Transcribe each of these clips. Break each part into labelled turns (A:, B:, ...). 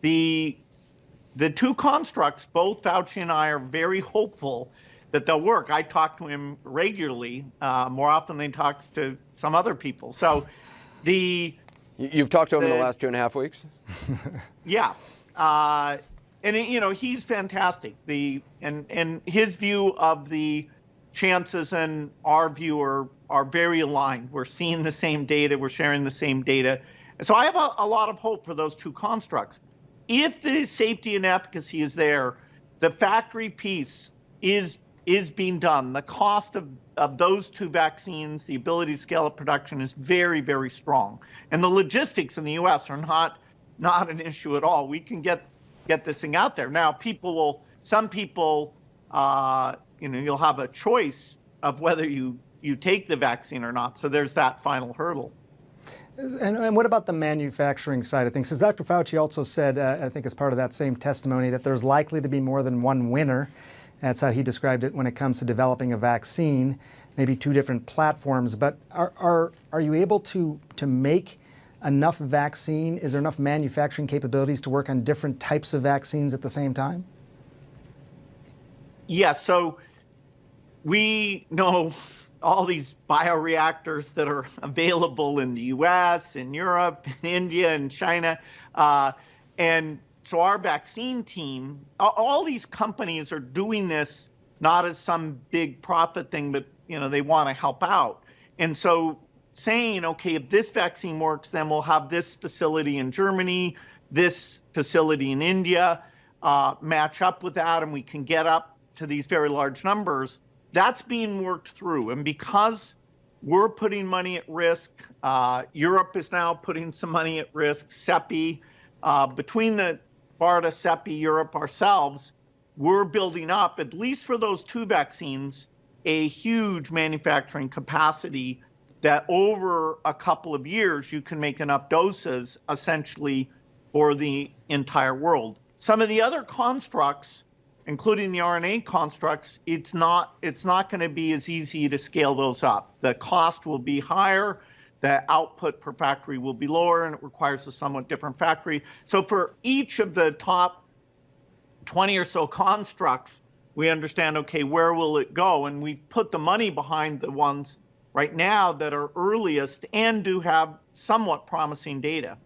A: the two constructs, both Fauci and I are very hopeful that they'll work. I talk to him regularly, more often than he talks to some other people. So
B: you've talked to him in the last 2.5 weeks?
A: Yeah. And he's fantastic. And his view of the chances and our view are very aligned. We're seeing the same data. We're sharing the same data. So I have a lot of hope for those two constructs. If the safety and efficacy is there, the factory piece is being done. The cost of those two vaccines, the ability to scale up production is very, very strong. And the logistics in the U.S. are not an issue at all. We can get this thing out there. Now, some people, you'll have a choice of whether you take the vaccine or not. So there's that final hurdle.
C: And what about the manufacturing side of things? Because Dr. Fauci also said, I think as part of that same testimony, that there's likely to be more than one winner. That's how he described it when it comes to developing a vaccine, maybe two different platforms. But are you able to make enough vaccine? Is there enough manufacturing capabilities to work on different types of vaccines at the same time?
A: Yeah, so we know all these bioreactors that are available in the US, in Europe, in India, and China. And so our vaccine team, all these companies are doing this not as some big profit thing, but they want to help out. And so saying, okay, if this vaccine works, then we'll have this facility in Germany, this facility in India, match up with that, and we can get up to these very large numbers. That's being worked through. And because we're putting money at risk, Europe is now putting some money at risk, CEPI, between the BARDA, CEPI, Europe, ourselves, we're building up, at least for those two vaccines, a huge manufacturing capacity that over a couple of years, you can make enough doses essentially for the entire world. Some of the other constructs, including the RNA constructs, it's not going to be as easy to scale those up. The cost will be higher, the output per factory will be lower, and it requires a somewhat different factory. So for each of the top 20 or so constructs, we understand, okay, where will it go? And we put the money behind the ones right now that are earliest and do have somewhat promising data.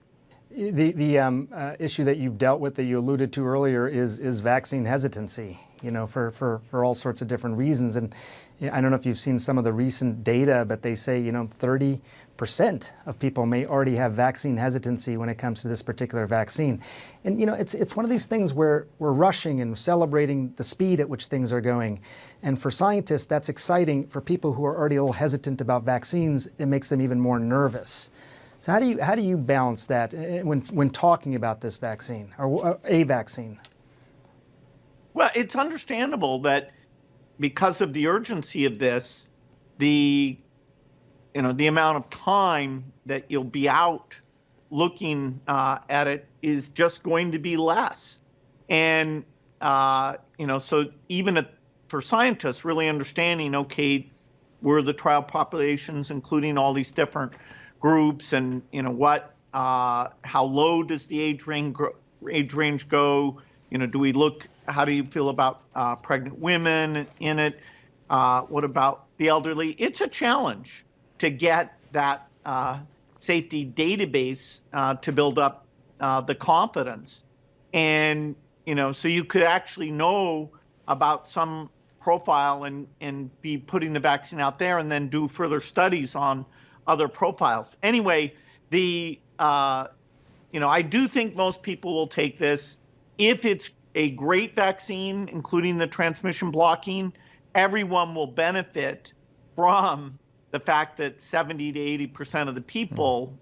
C: The issue that you've dealt with that you alluded to earlier is vaccine hesitancy, for all sorts of different reasons. And I don't know if you've seen some of the recent data, but they say, 30% of people may already have vaccine hesitancy when it comes to this particular vaccine. And, it's one of these things where we're rushing and celebrating the speed at which things are going. And for scientists, that's exciting. For people who are already a little hesitant about vaccines, it makes them even more nervous. So how do you balance that when talking about this vaccine or a vaccine?
A: Well, it's understandable that because of the urgency of this, the amount of time that you'll be out looking at it is just going to be less. And so even for scientists, really understanding, okay, where the trial populations, including all these different groups, and how low does the age range go? Do we look? How do you feel about pregnant women in it? What about the elderly? It's a challenge to get that safety database to build up the confidence, and so you could actually know about some profile and be putting the vaccine out there, and then do further studies on other profiles. Anyway, I do think most people will take this. If it's a great vaccine, including the transmission blocking, everyone will benefit from the fact that 70 to 80% of the people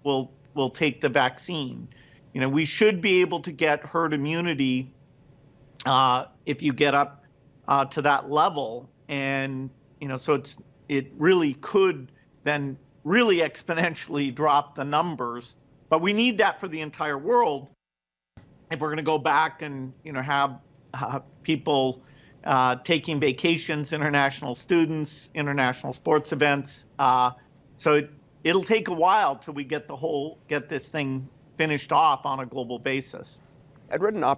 A: will take the vaccine. We should be able to get herd immunity if you get up to that level, and so it really could then really exponentially drop the numbers. But we need that for the entire world if we're going to go back and have people taking vacations, international students, international sports events. So it'll take a while till we get this thing finished off on a global basis.
B: I'd read an op